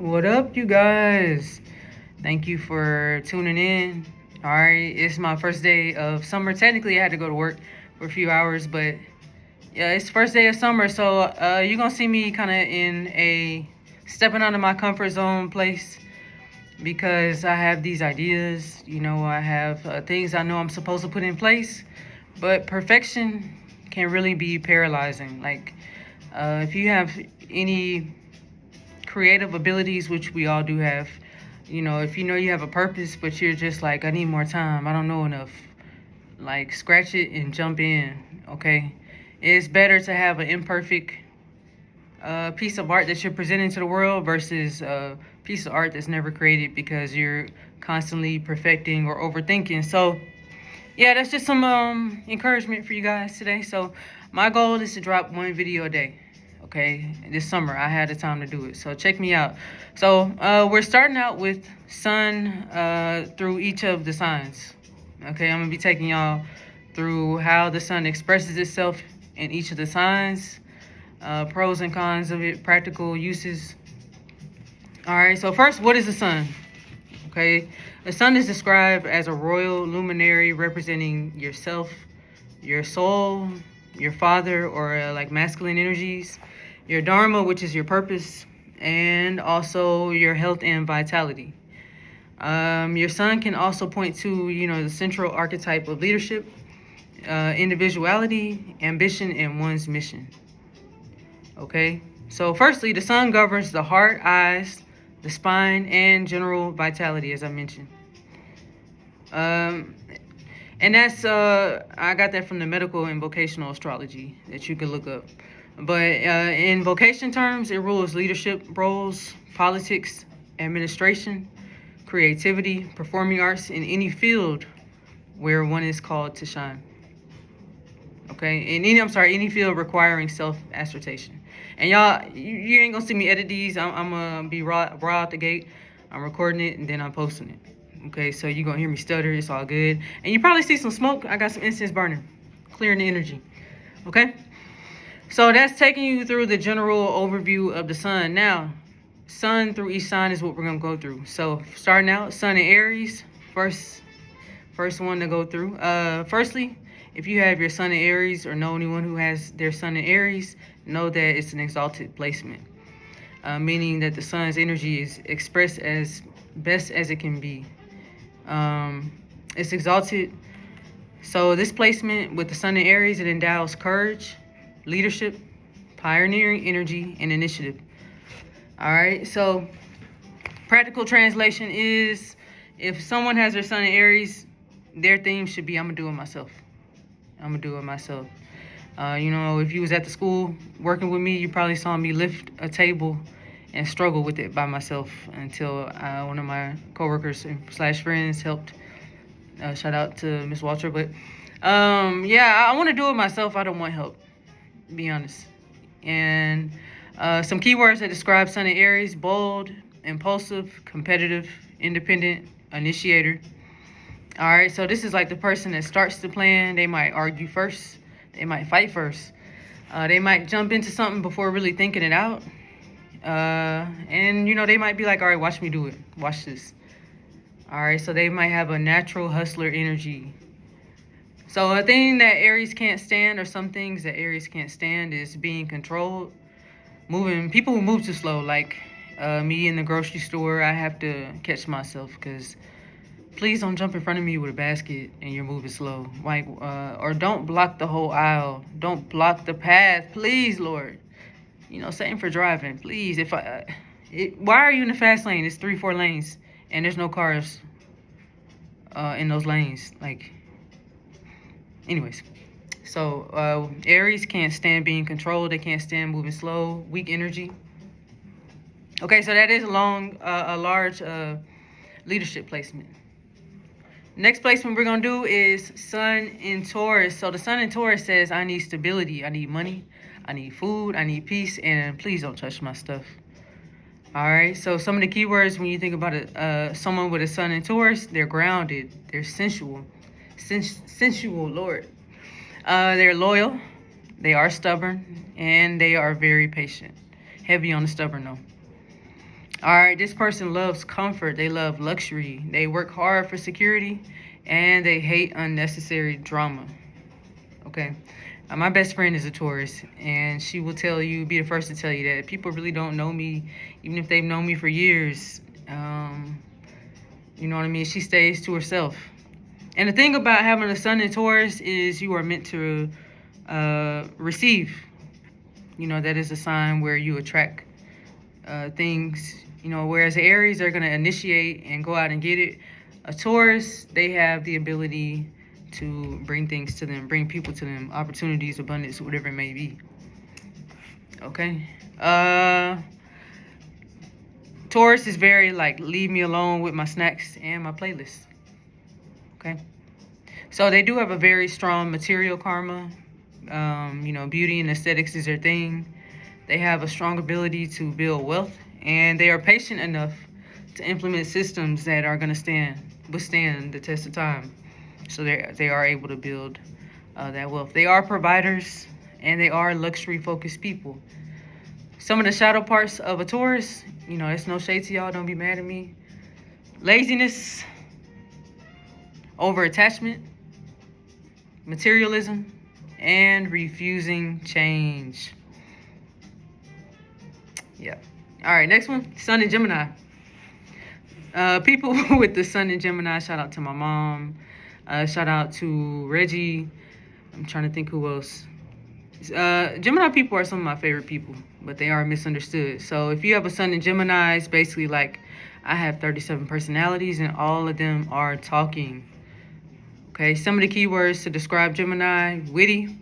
What up, you guys? Thank you for tuning in. All right, it's my first day of summer. Technically, I had to go to work for a few hours, but yeah, it's first day of summer, so you're gonna see me kind of in a stepping out of my comfort zone place because I have these ideas. I have things I know I'm supposed to put in place, but perfection can really be paralyzing. Like, if you have any creative abilities, which we all do have, if you know you have a purpose, but you're just like, I need more time, I don't know enough, like, scratch it and jump in, okay? It's better to have an imperfect piece of art that you're presenting to the world versus a piece of art that's never created because you're constantly perfecting or overthinking. So, yeah, that's just some encouragement for you guys today. So, my goal is to drop one video a day. Okay, this summer I had the time to do it, so check me out. So we're starting out with sun through each of the signs. Okay, I'm gonna be taking y'all through how the sun expresses itself in each of the signs, pros and cons of it, practical uses. All right, so first, what is the sun? Okay, the sun is described as a royal luminary representing yourself, your soul, your father, or like masculine energies, your dharma, which is your purpose, and also your health and vitality. Your sun can also point to, the central archetype of leadership, individuality, ambition, and one's mission. Okay, so firstly, the sun governs the heart, eyes, the spine, and general vitality, as I mentioned. And that's, I got that from the medical and vocational astrology that you can look up. But in vocation terms, it rules leadership roles, politics, administration, creativity, performing arts, in any field where one is called to shine. Okay, any field requiring self-assertion. And y'all, you ain't gonna see me edit these. I'm gonna be raw out the gate. I'm recording it and then I'm posting it. Okay, so you're gonna hear me stutter. It's all good. And you probably see some smoke. I got some incense burning, clearing the energy. Okay, so that's taking you through the general overview of the sun. Now, sun through each sign is what we're gonna go through. So starting out, sun in Aries, first one to go through. Firstly, if you have your sun in Aries or know anyone who has their sun in Aries, know that it's an exalted placement, meaning that the sun's energy is expressed as best as it can be. It's exalted. So this placement with the sun in Aries, it endows courage, leadership, pioneering energy, and initiative. All right, so practical translation is, if someone has their sun in Aries, their theme should be, I'm gonna do it myself. If you was at the school working with me, you probably saw me lift a table and struggle with it by myself until one of my coworkers / friends helped. Shout out to Miss Walter. But I want to do it myself. I don't want help, to be honest. And some keywords that describe sun in Aries: bold, impulsive, competitive, independent, initiator. All right, so this is like the person that starts the plan. They might argue first. They might fight first. They might jump into something before really thinking it out. And they might be like, all right, watch me do it. Watch this. All right, so they might have a natural hustler energy. So a thing that Aries can't stand, or some things that Aries can't stand, is being controlled. People who move too slow, like me in the grocery store, I have to catch myself because please don't jump in front of me with a basket and you're moving slow. Like, or don't block the whole aisle. Don't block the path, please, Lord. Same for driving, please. Why are you in the fast lane? It's 3-4 lanes and there's no cars in those lanes. Like, anyways. So Aries can't stand being controlled. They can't stand moving slow. Weak energy. Okay, so that is a large leadership placement. Next placement we're going to do is sun in Taurus. So the sun in Taurus says, I need stability, I need money, I need food, I need peace, and please don't touch my stuff. All right, so some of the keywords when you think about someone with a sun in Taurus, they're grounded, they're sensual, Lord. They're loyal, they are stubborn, and they are very patient. Heavy on the stubborn though. All right, this person loves comfort. They love luxury. They work hard for security, and they hate unnecessary drama. Okay. My best friend is a Taurus, and she will tell you, be the first to tell you that people really don't know me, even if they've known me for years. You know what I mean? She stays to herself. And the thing about having a sun in Taurus is you are meant to receive. You know, that is a sign where you attract things. You know, whereas the Aries, they're going to initiate and go out and get it. A Taurus, they have the ability to bring things to them, bring people to them, opportunities, abundance, whatever it may be. Okay. Taurus is very like, leave me alone with my snacks and my playlist. Okay. So they do have a very strong material karma. You know, beauty and aesthetics is their thing. They have a strong ability to build wealth, and they are patient enough to implement systems that are going to withstand the test of time. So they are able to build that wealth. They are providers, and they are luxury-focused people. Some of the shadow parts of a Taurus, you know, it's no shade to y'all. Don't be mad at me. Laziness, over-attachment, materialism, and refusing change. Yeah. All right, next one, Sun and Gemini. People with the Sun and Gemini, shout out to my mom. Shout out to Reggie. I'm trying to think who else. Gemini people are some of my favorite people, but they are misunderstood. So if you have a Sun in Gemini, it's basically like I have 37 personalities and all of them are talking. Okay, some of the keywords to describe Gemini: witty,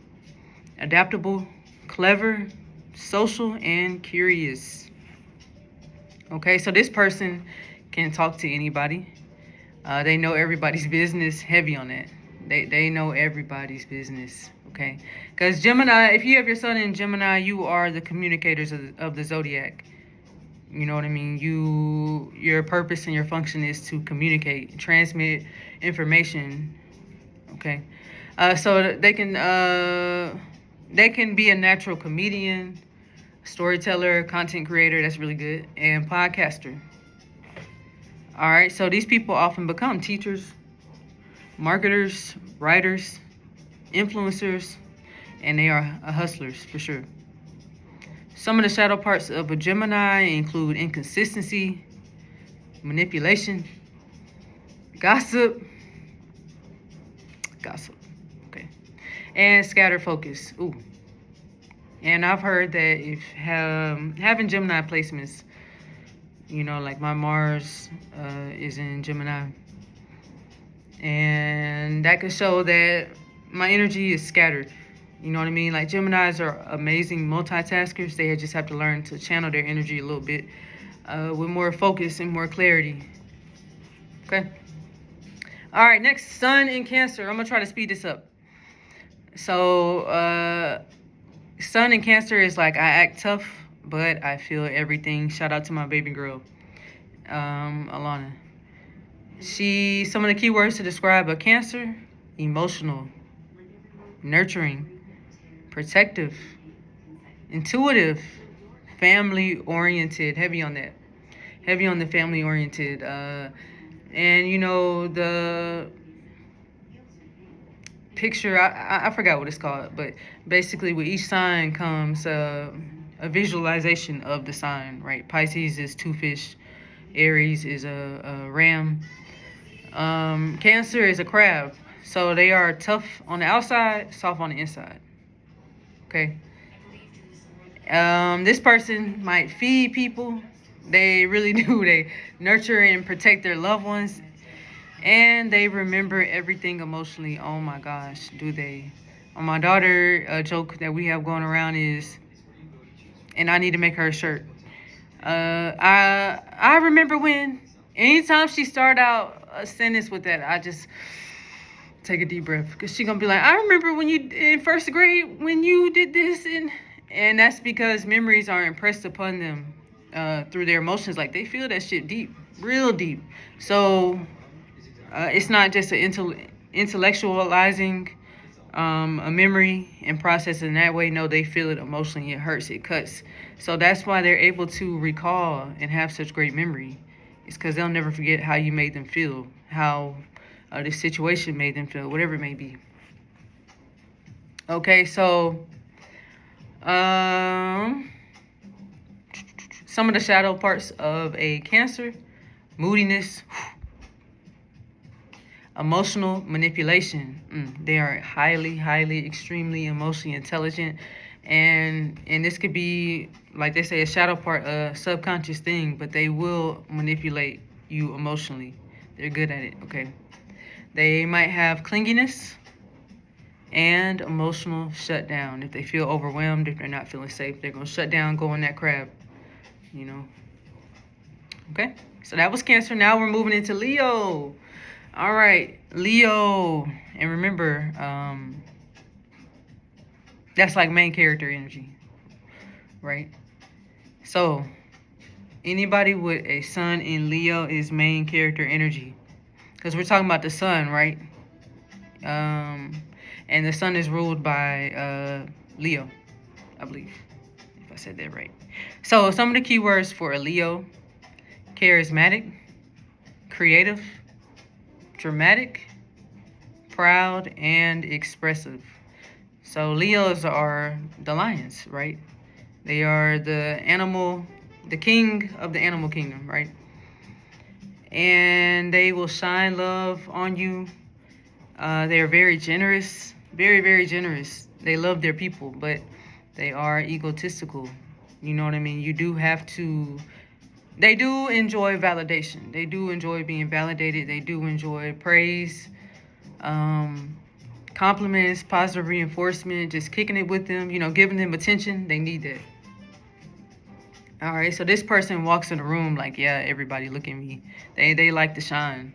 adaptable, clever, social, and curious. Okay, so this person can talk to anybody. They know everybody's business, heavy on that. They know everybody's business, okay? Because Gemini, if you have your sun in Gemini, you are the communicators of the zodiac. You know what I mean? Your purpose and your function is to communicate, transmit information, okay? So they can be a natural comedian, storyteller, content creator, that's really good, and podcaster. All right, so these people often become teachers, marketers, writers, influencers, and they are hustlers for sure. Some of the shadow parts of a Gemini include inconsistency, manipulation, gossip, okay, and scatter focus. Ooh. And I've heard that if having Gemini placements, you know, like my Mars is in Gemini, and that could show that my energy is scattered. You know what I mean? Like Geminis are amazing multitaskers. They just have to learn to channel their energy a little bit with more focus and more clarity. Okay. All right, next, Sun in Cancer. I'm going to try to speed this up. So, Sun in Cancer is like, I act tough, but I feel everything. Shout out to my baby girl, Alana. Some of the keywords to describe a Cancer: emotional, nurturing, protective, intuitive, family-oriented. Heavy on that. Heavy on the family-oriented. And, you know, the picture, I forgot what it's called, but basically with each sign comes a visualization of the sign, right? Pisces is 2 fish. Aries is a ram. Cancer is a crab. So they are tough on the outside, soft on the inside. Okay. This person might feed people. They really do. They nurture and protect their loved ones. And they remember everything emotionally. Oh my gosh, do they? My daughter, a joke that we have going around is, and I need to make her a shirt. I remember when, anytime she start out a sentence with that, I just take a deep breath, because she's gonna be like, I remember when you in first grade when you did this, and that's because memories are impressed upon them through their emotions. Like they feel that shit deep, real deep. So it's not just an intellectualizing a memory and process in that way. No, they feel it emotionally. It hurts, it cuts. So that's why they're able to recall and have such great memory. It's because they'll never forget how you made them feel, how this situation made them feel, whatever it may be. Okay, so some of the shadow parts of a Cancer: moodiness, emotional manipulation. They are highly, extremely emotionally intelligent. And this could be, like they say, a shadow part, a subconscious thing, but they will manipulate you emotionally. They're good at it, okay? They might have clinginess and emotional shutdown. If they feel overwhelmed, if they're not feeling safe, they're going to shut down, go in that crab, you know? Okay, so that was Cancer. Now we're moving into Leo. All right, Leo. And remember, that's like main character energy, right? So anybody with a sun in Leo is main character energy, because we're talking about the sun, right? And the sun is ruled by Leo, I believe, if I said that right. So some of the keywords for a Leo: charismatic, creative, dramatic, proud, and expressive. So Leos are the lions, right? They are the animal, the king of the animal kingdom, right? And they will shine love on you. They are very generous, very generous. They love their people, but they are egotistical. You know what I mean? You do have to... They do enjoy validation. They do enjoy being validated. They do enjoy praise, compliments, positive reinforcement, just kicking it with them, giving them attention. They need that. All right, so this person walks in the room like, yeah, everybody look at me. They like to shine.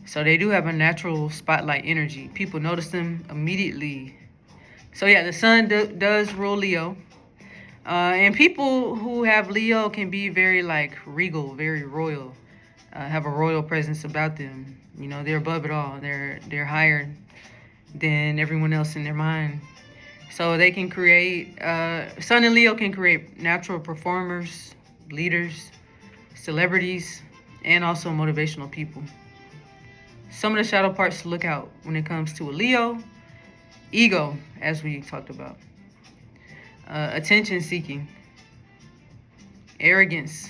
So they do have a natural spotlight energy. People notice them immediately. So yeah, the sun does rule Leo. And people who have Leo can be very like regal, very royal, have a royal presence about them. They're above it all. They're higher than everyone else in their mind. So they can create, Sun and Leo can create natural performers, leaders, celebrities, and also motivational people. Some of the shadow parts to look out when it comes to a Leo: ego, as we talked about, attention seeking, arrogance,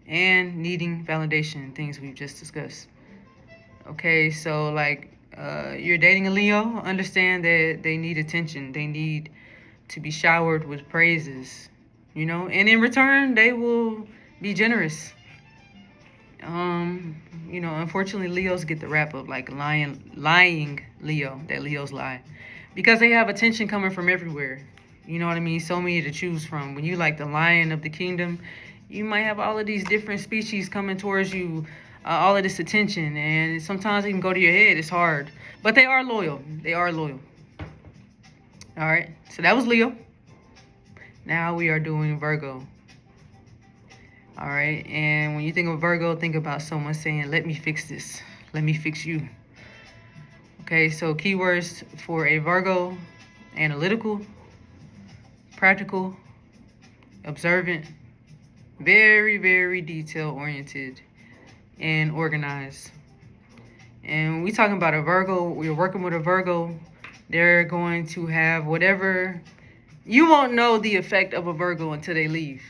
and needing validation, things we've just discussed. Okay, so like, you're dating a Leo, understand that they need attention. They need to be showered with praises, and in return, they will be generous. Unfortunately, Leos get the rap of like lying Leo, that Leos lie, because they have attention coming from everywhere. You know what I mean? So many to choose from. When you like the lion of the kingdom, you might have all of these different species coming towards you, all of this attention, and sometimes it can go to your head. It's hard, but they are loyal. They are loyal. All right, so that was Leo. Now we are doing Virgo. All right, and when you think of Virgo, think about someone saying, let me fix this. Let me fix you. Okay, so keywords for a Virgo: analytical, practical, observant, very detail-oriented, and organized. And when we talking about a Virgo, we're working with a Virgo, they're going to have whatever... You won't know the effect of a Virgo until they leave.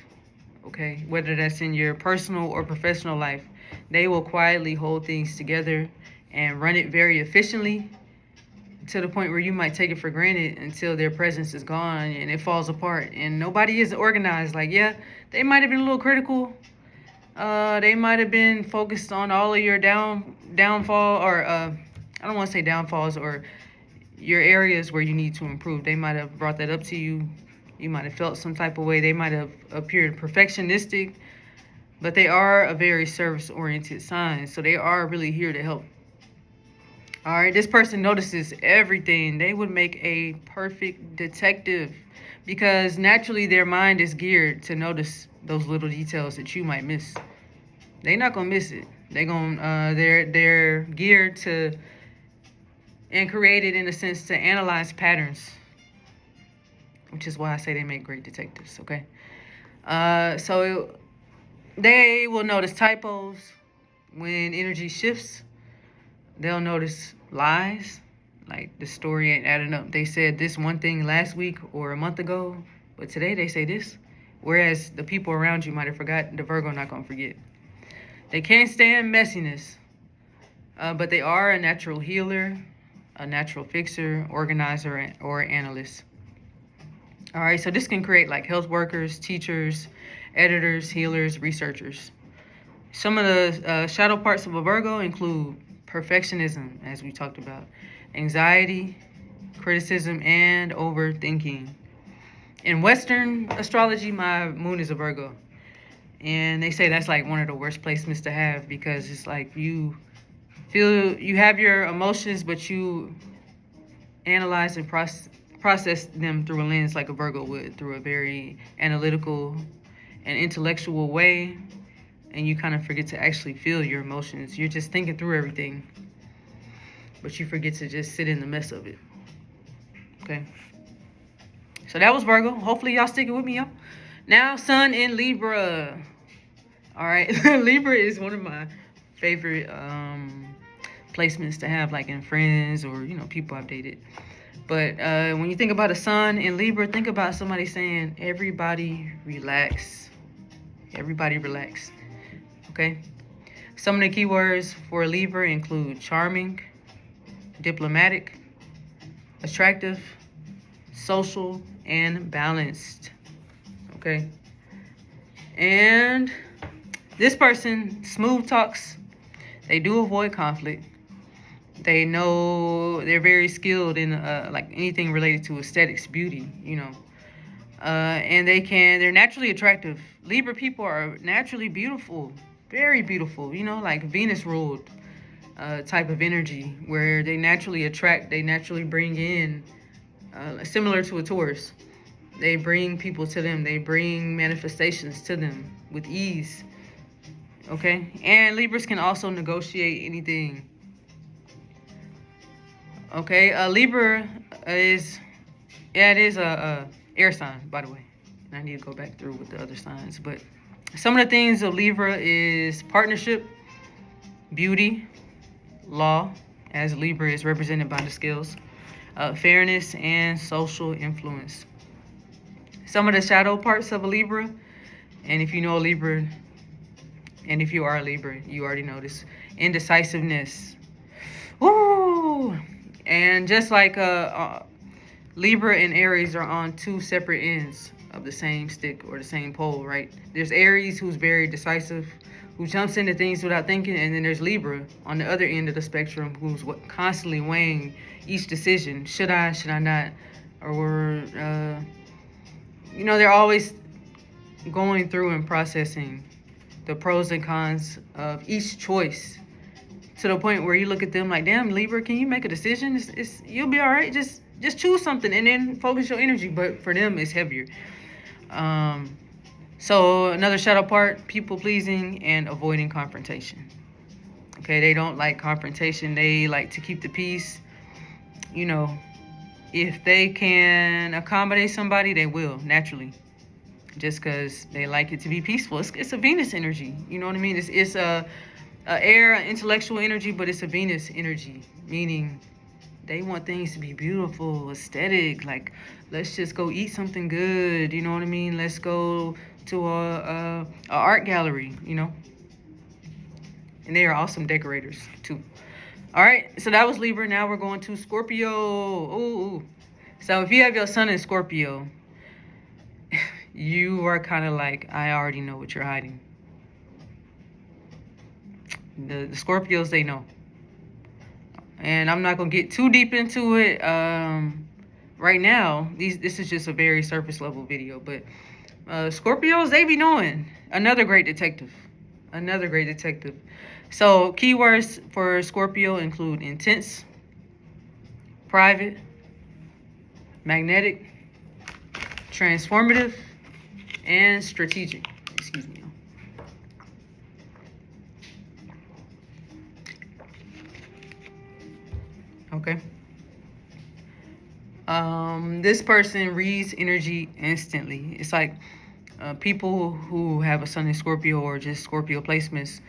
Okay, whether that's in your personal or professional life, they will quietly hold things together and run it very efficiently, to the point where you might take it for granted until their presence is gone and it falls apart and nobody is organized. Like, yeah, they might have been a little critical. They might have been focused on all of your downfall, or I don't want to say downfalls, or your areas where you need to improve. They might have brought that up to you. You might have felt some type of way. They might have appeared perfectionistic, but they are a very service-oriented sign. So they are really here to help. All right, this person notices everything. They would make a perfect detective, because naturally their mind is geared to notice those little details that you might miss. They're not gonna miss it. They're geared to and created in a sense to analyze patterns, which is why I say they make great detectives, okay? So they will notice typos when energy shifts. They'll notice lies, like the story ain't adding up. They said this one thing last week or a month ago, but today they say this. Whereas the people around you might have forgot, the Virgo not going to forget. They can't stand messiness, but they are a natural healer, a natural fixer, organizer, or analyst. All right, so this can create like health workers, teachers, editors, healers, researchers. Some of the shadow parts of a Virgo include perfectionism, as we talked about, anxiety, criticism, and overthinking. In Western astrology, my moon is a Virgo. And they say that's like one of the worst placements to have, because it's like you feel you have your emotions, but you analyze and process them through a lens like a Virgo would, through a very analytical and intellectual way. And you kind of forget to actually feel your emotions. You're just thinking through everything, but you forget to just sit in the mess of it. Okay? So that was Virgo. Hopefully y'all sticking with me, y'all. Now, Sun in Libra. All right. Libra is one of my favorite placements to have, like in friends or, people I've dated. But when you think about a Sun in Libra, think about somebody saying, everybody relax. Everybody relax. Okay? Some of the keywords for Libra include charming, diplomatic, attractive, social, and balanced. Okay? And this person smooth talks. They do avoid conflict. They know they're very skilled in like anything related to aesthetics, beauty, and they're naturally attractive. Libra people are naturally beautiful, very beautiful, like Venus ruled type of energy, where they naturally attract, they naturally bring in, similar to a Taurus. They bring people to them. They bring manifestations to them with ease. Okay? And Libras can also negotiate anything. Okay? Libra is a air sign, by the way. And I need to go back through with the other signs. But some of the things of Libra is partnership, beauty, law, as Libra is represented by the scales, fairness, and social influence. Some of the shadow parts of a Libra, and if you know a Libra, and if you are a Libra, you already know this. Indecisiveness. Woo! And just like Libra and Aries are on two separate ends of the same stick or the same pole, right? There's Aries, who's very decisive, who jumps into things without thinking, and then there's Libra on the other end of the spectrum, who's constantly weighing each decision. Should I not? Or, they're always going through and processing the pros and cons of each choice, to the point where you look at them like, damn, Libra, can you make a decision? You'll be all right. Just choose something and then focus your energy. But for them, it's heavier. So another shadow part, people pleasing and avoiding confrontation. Okay, they don't like confrontation. They like to keep the peace. If they can accommodate somebody, they will, naturally. Just because they like it to be peaceful. It's a Venus energy. You know what I mean? It's a air, intellectual energy, but it's a Venus energy, meaning they want things to be beautiful, aesthetic. Like, let's just go eat something good. You know what I mean? Let's go to a art gallery. And they are awesome decorators too. All right, so that was Libra. Now we're going to Scorpio. Ooh. So if you have your sun in Scorpio, you are kind of like, I already know what you're hiding. The Scorpios, they know. And I'm not going to get too deep into it right now. This is just a very surface level video. But Scorpios, they be knowing. Another great detective. So keywords for Scorpio include intense, private, magnetic, transformative, and strategic. Excuse me. Okay. This person reads energy instantly. It's like people who have a sun in Scorpio or just Scorpio placements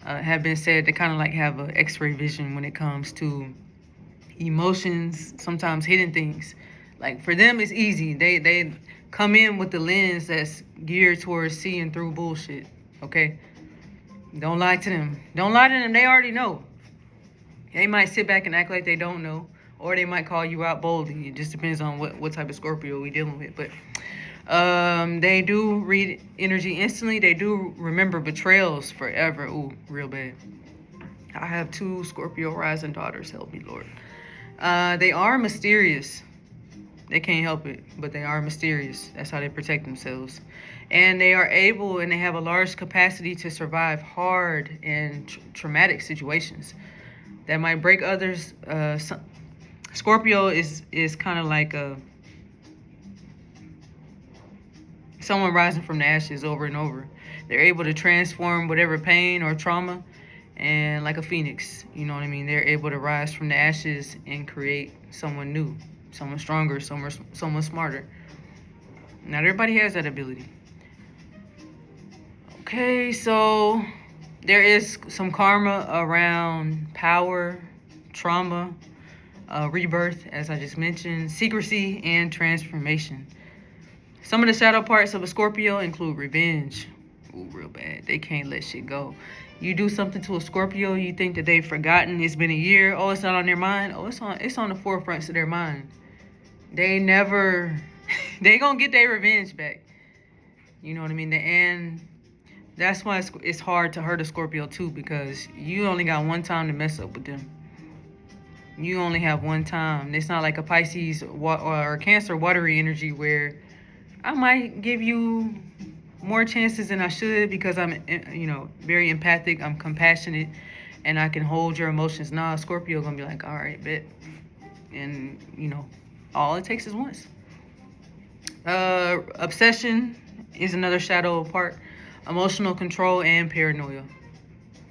have been said to kind of like have an X-ray vision when it comes to emotions, sometimes hidden things. Like for them, it's easy. They come in with the lens that's geared towards seeing through bullshit. Okay, don't lie to them. Don't lie to them. They already know. They might sit back and act like they don't know, or they might call you out boldly. It just depends on what type of Scorpio we dealing with. But they do read energy instantly. They do remember betrayals forever. Ooh, real bad. I have 2 Scorpio rising daughters. Help me, Lord. They are mysterious. They can't help it, but they are mysterious. That's how they protect themselves. And they are able and they have a large capacity to survive hard and traumatic situations that might break others. Scorpio is kind of like someone rising from the ashes over and over. They're able to transform whatever pain or trauma, and like a phoenix, you know what I mean? They're able to rise from the ashes and create someone new, someone stronger, someone smarter. Not everybody has that ability. Okay, so there is some karma around power, trauma, rebirth, as I just mentioned, secrecy, and transformation. Some of the shadow parts of a Scorpio include revenge. Ooh, real bad. They can't let shit go. You do something to a Scorpio, you think that they've forgotten. It's been a year. Oh, it's not on their mind. Oh, it's on the forefront of their mind. They never. They gonna get their revenge back. You know what I mean? And that's why it's hard to hurt a Scorpio too, because you only got one time to mess up with them. You only have one time. It's not like a Pisces or Cancer watery energy where I might give you more chances than I should because I'm, very empathic. I'm compassionate, and I can hold your emotions. Nah, Scorpio gonna be like, all right, bet, and all it takes is once. Obsession is another shadow part. Emotional control and paranoia.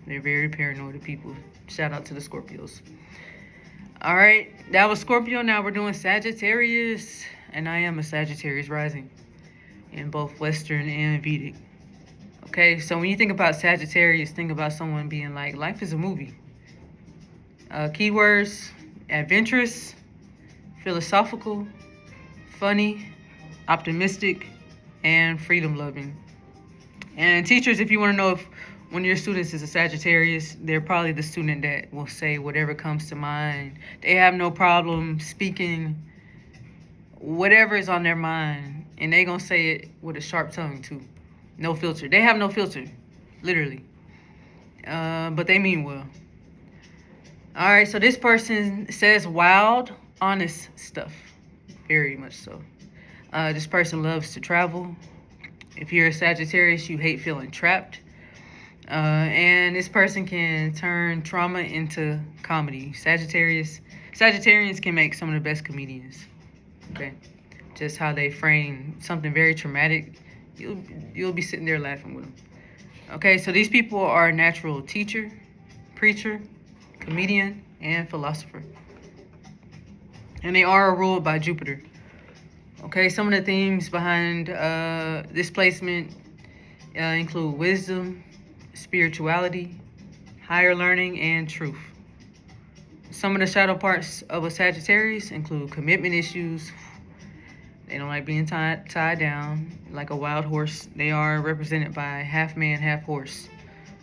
They're very paranoid people. Shout out to the Scorpios. All right, that was Scorpio. Now we're doing Sagittarius, and I am a Sagittarius rising in both Western and Vedic. Okay, so when you think about Sagittarius, think about someone being like, life is a movie. Keywords: adventurous, philosophical, funny, optimistic, and freedom-loving. And teachers, if you want to know if one of your students is a Sagittarius, they're probably the student that will say whatever comes to mind. They have no problem speaking whatever is on their mind, and they gonna say it with a sharp tongue too. No filter. They have no filter, literally. But they mean well. All right, so this person says wild, honest stuff. Very much so. This person loves to travel. If you're a Sagittarius, you hate feeling trapped. And this person can turn trauma into comedy. Sagittarians can make some of the best comedians. Okay, just how they frame something very traumatic, you'll be sitting there laughing with them. Okay, so these people are a natural teacher, preacher, comedian, and philosopher, and they are ruled by Jupiter. Okay, some of the themes behind this placement include wisdom, spirituality, higher learning, and truth. Some of the shadow parts of a Sagittarius include commitment issues. They don't like being tied down like a wild horse. They are represented by half man, half horse.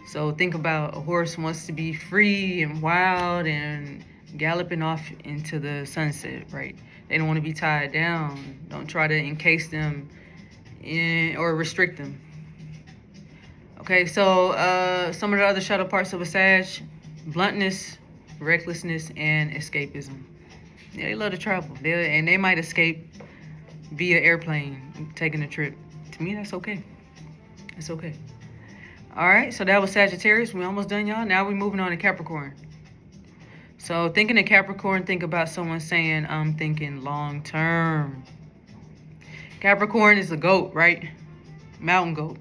So think about a horse wants to be free and wild and galloping off into the sunset, right? They don't want to be tied down. Don't try to encase them or restrict them. Okay, so some of the other shadow parts of a Sag: bluntness, recklessness, and escapism. Yeah, they love to travel. They might escape via airplane, taking a trip. To me, that's okay. It's okay. All right, so that was Sagittarius. We're almost done, y'all. Now we're moving on to Capricorn. So thinking of Capricorn, think about someone saying, I'm thinking long term. Capricorn is a goat, right? Mountain goat.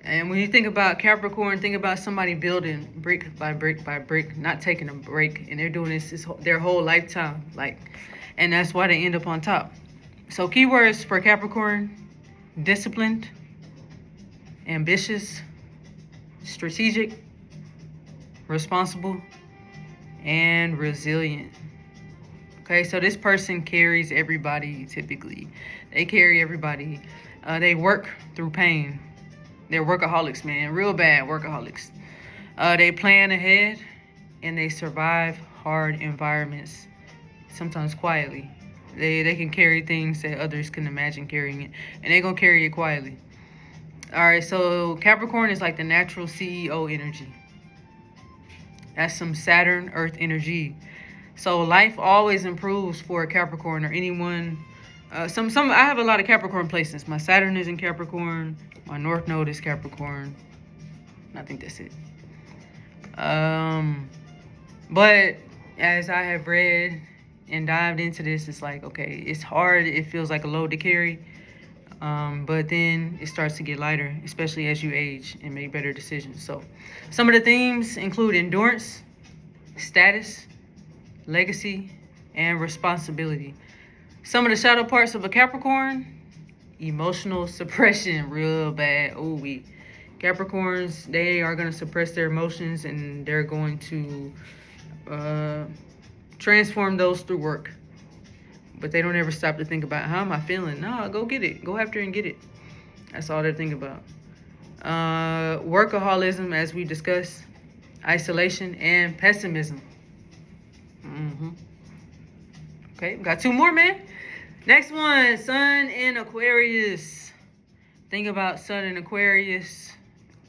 And when you think about Capricorn, think about somebody building brick by brick by brick, not taking a break. And they're doing this their whole lifetime. Like, and that's why they end up on top. So keywords for Capricorn: disciplined, ambitious, strategic, responsible, and resilient. Okay, so this person carries everybody typically. They carry everybody. They work through pain. They're workaholics, man. Real bad workaholics. They plan ahead and they survive hard environments, sometimes quietly. They can carry things that others can imagine carrying it, and they're going to carry it quietly. All right, so Capricorn is like the natural CEO energy. That's some Saturn, Earth energy. So life always improves for a Capricorn or anyone. I have a lot of Capricorn placements. My Saturn is in Capricorn. My North Node is Capricorn. I think that's it. But as I have read and dived into this, it's like, okay, it's hard. It feels like a load to carry. But then it starts to get lighter, especially as you age and make better decisions. So some of the themes include endurance, status, legacy, and responsibility. Some of the shadow parts of a Capricorn: emotional suppression, real bad. Capricorns, they are going to suppress their emotions, and they're going to transform those through work. But they don't ever stop to think about, how am I feeling? No, go get it. Go after and get it. That's all they're thinking about. Workaholism, as we discussed, isolation, and pessimism. Okay, got two more, man. Next one, Sun in Aquarius. Think about Sun in Aquarius.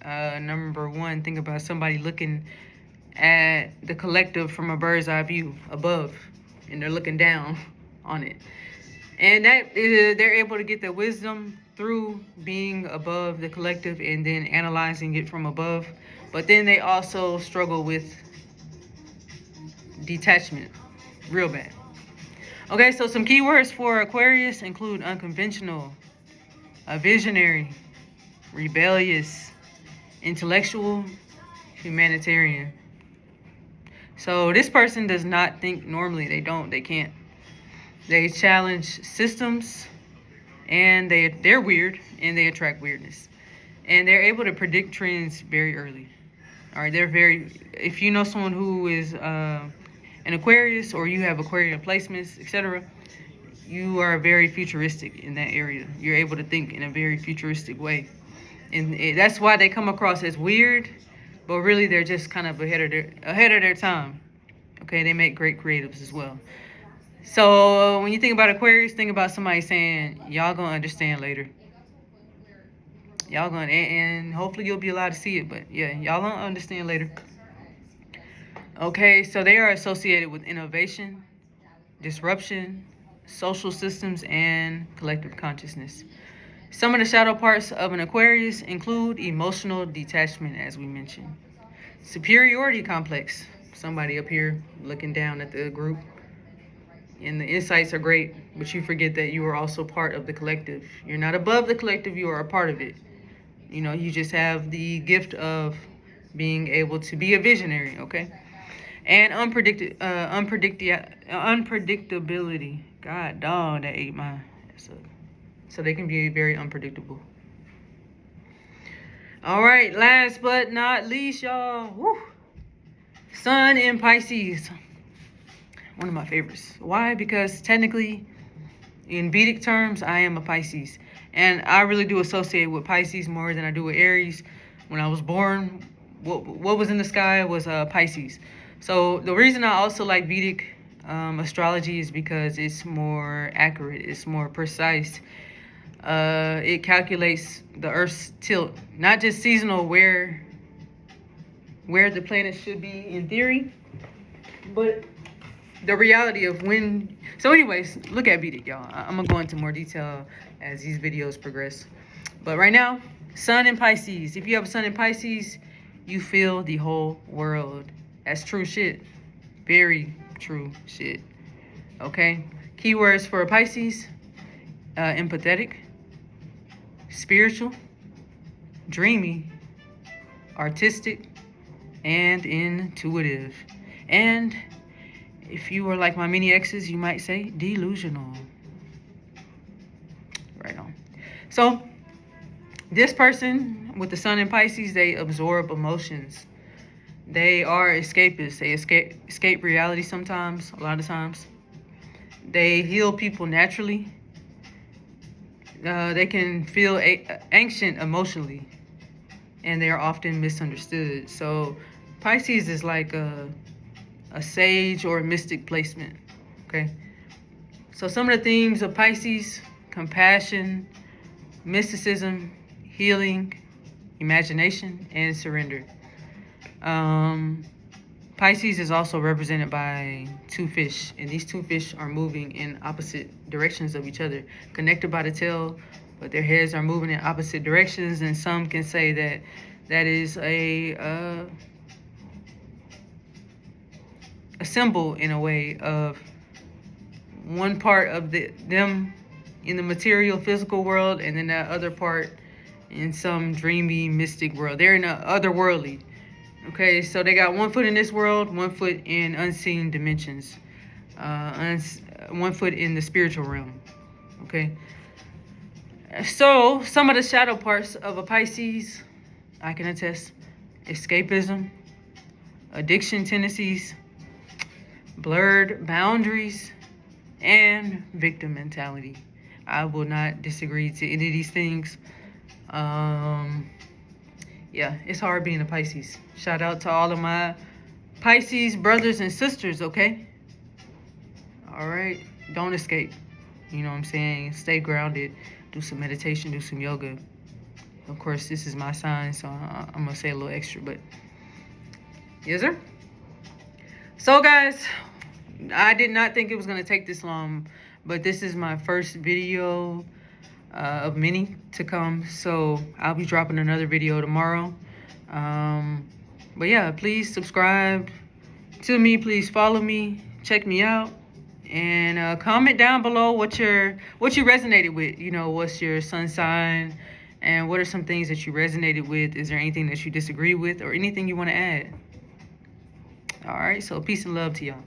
Number one, think about somebody looking at the collective from a bird's eye view above, and they're looking down on it. And they're able to get their wisdom through being above the collective and then analyzing it from above. But then they also struggle with detachment, real bad. Okay, so some keywords for Aquarius include unconventional, a visionary, rebellious, intellectual, humanitarian. So this person does not think normally. They can't. They challenge systems, and they're weird, and they attract weirdness. And they're able to predict trends very early. All right, if you know someone who is an Aquarius, or you have Aquarian placements, etc., you are very futuristic in that area. You're able to think in a very futuristic way. And that's why they come across as weird, but really they're just kind of ahead of their time. Okay, they make great creatives as well. So when you think about Aquarius, think about somebody saying, y'all gonna understand later. Y'all gonna, and hopefully you'll be allowed to see it, but yeah, y'all gonna understand later. Okay, so they are associated with innovation, disruption, social systems, and collective consciousness. Some of the shadow parts of an Aquarius include emotional detachment, as we mentioned. Superiority complex, somebody up here looking down at the group. And the insights are great, but you forget that you are also part of the collective. You're not above the collective, you are a part of it. You know, you just have the gift of being able to be a visionary, okay? And unpredictability. God dog, that ate my ass up. So they can be very unpredictable. All right, last but not least, y'all. Woo. Sun in Pisces. One of my favorites. Why? Because technically, in Vedic terms, I am a Pisces. And I really do associate with Pisces more than I do with Aries. When I was born, what was in the sky was Pisces. So the reason I also like Vedic astrology is because it's more accurate. It's more precise. It calculates the Earth's tilt. Not just seasonal, where the planets should be in theory, but the reality of when. So anyways, look at Vedic, y'all. I'm gonna go into more detail as these videos progress, but right now, Sun in Pisces. If you have a Sun in Pisces, you feel the whole world. That's true shit. Very true shit. Okay, keywords for Pisces: empathetic, spiritual, dreamy, artistic, and intuitive. And If you were like my many exes, you might say delusional. Right on. So, this person with the sun in Pisces, they absorb emotions. They are escapists. They escape reality sometimes, a lot of times. They heal people naturally. They can feel anxious emotionally, and they are often misunderstood. So Pisces is like a sage or a mystic placement, okay? So some of the themes of Pisces: compassion, mysticism, healing, imagination, and surrender. Pisces is also represented by two fish, and these two fish are moving in opposite directions of each other, connected by the tail, but their heads are moving in opposite directions. And some can say that that is a symbol in a way of one part of them in the material physical world, and then that other part in some dreamy mystic world. They're in a otherworldly. Okay, so they got 1 foot in this world, 1 foot in unseen dimensions, 1 foot in the spiritual realm. Okay, so some of the shadow parts of a Pisces, I can attest: escapism, addiction tendencies, blurred boundaries, and victim mentality. I will not disagree to any of these things. Yeah, it's hard being a Pisces. Shout out to all of my Pisces brothers and sisters, okay? All right, don't escape. You know what I'm saying? Stay grounded. Do some meditation, do some yoga. Of course, this is my sign, so I'm gonna say a little extra, but yes, sir. So, guys, I did not think it was gonna take this long, but this is my first video of many to come, so I'll be dropping another video tomorrow. But yeah, please subscribe to me, please follow me, check me out, and comment down below what you resonated with. You know, what's your sun sign, and what are some things that you resonated with? Is there anything that you disagree with, or anything you want to add? All right, so peace and love to y'all.